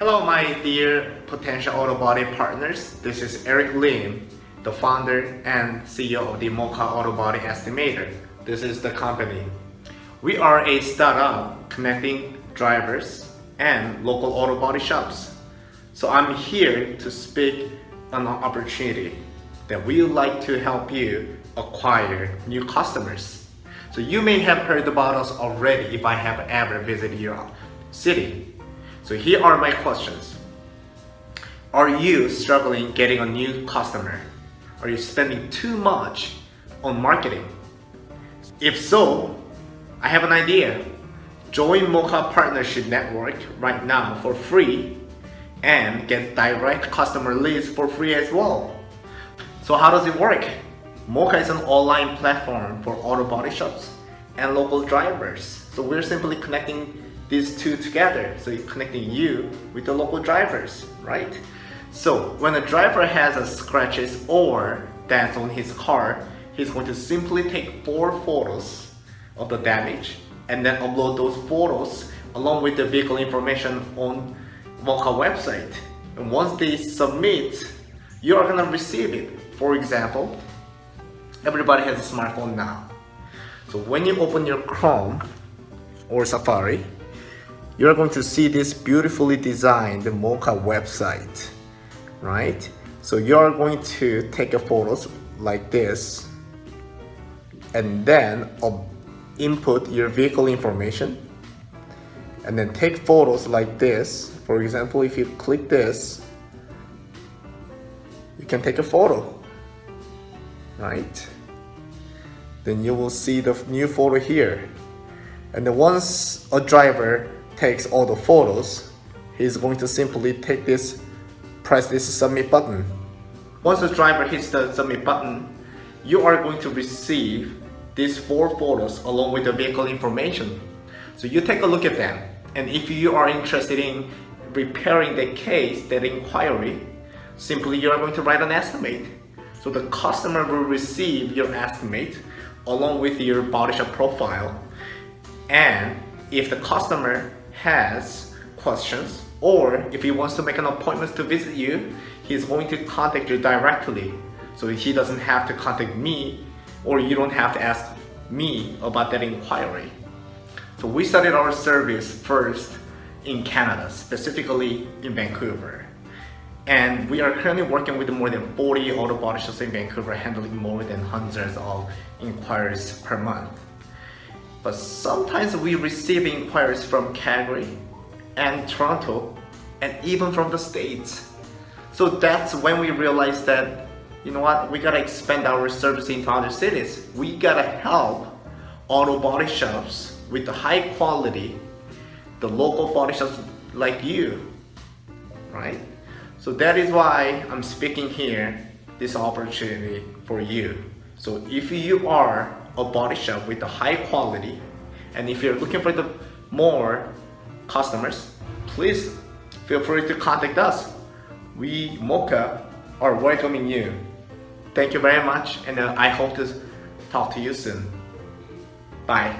Hello, my dear potential auto body partners. This is Eric Lim, the founder and CEO of the MOCA Auto Body Estimator. This is the company. We are a startup connecting drivers and local auto body shops. So I'm here to speak on an opportunity that we would like to help you acquire new customers. So you may have heard about us already if I have ever visited your city. So here are my questions. Are you struggling getting a new customer? Are you spending too much on marketing? If so, I have an idea. Join MOCA Partnership Network right now for free and get direct customer leads for free as well. So how does it work? MOCA is an online platform for auto body shops and local drivers. So we're simply connecting these two together. So you're connecting you with the local drivers, right? So when a driver has a scratches or dents on his car, he's going to simply take 4 photos of the damage and then upload those photos along with the vehicle information on MOCA website. And once they submit, you are gonna receive it. For example, everybody has a smartphone now. So when you open your Chrome or Safari, you're going to see this beautifully designed MOCA website, right? So you're going to take a photos like this and then input your vehicle information and then take photos like this. For example, if you click this, you can take a photo, right? Then you will see the new photo here. And then once a driver takes all the photos, he's going to simply take this, press this submit button. Once the driver hits the submit button, you are going to receive these 4 photos along with the vehicle information. So you take a look at them, and if you are interested in repairing the case, that inquiry, simply you are going to write an estimate. So the customer will receive your estimate along with your body shop profile. And if the customer has questions or if he wants to make an appointment to visit you, he's going to contact you directly. So he doesn't have to contact me, or you don't have to ask me about that inquiry. So we started our service first in Canada, specifically in Vancouver. And we are currently working with more than 40 auto body shops in Vancouver, handling more than hundreds of inquiries per month. But sometimes we receive inquiries from Calgary and Toronto and even from the States. So that's when we realized that, you know what, we gotta expand our service into other cities. We gotta help auto body shops with the high quality, the local body shops like you, right? So that is why I'm speaking here, this opportunity for you. So if you are a body shop with a high quality, and if you're looking for the more customers, please feel free to contact us. We, MOCA, are welcoming you. Thank you very much, and I hope to talk to you soon. Bye.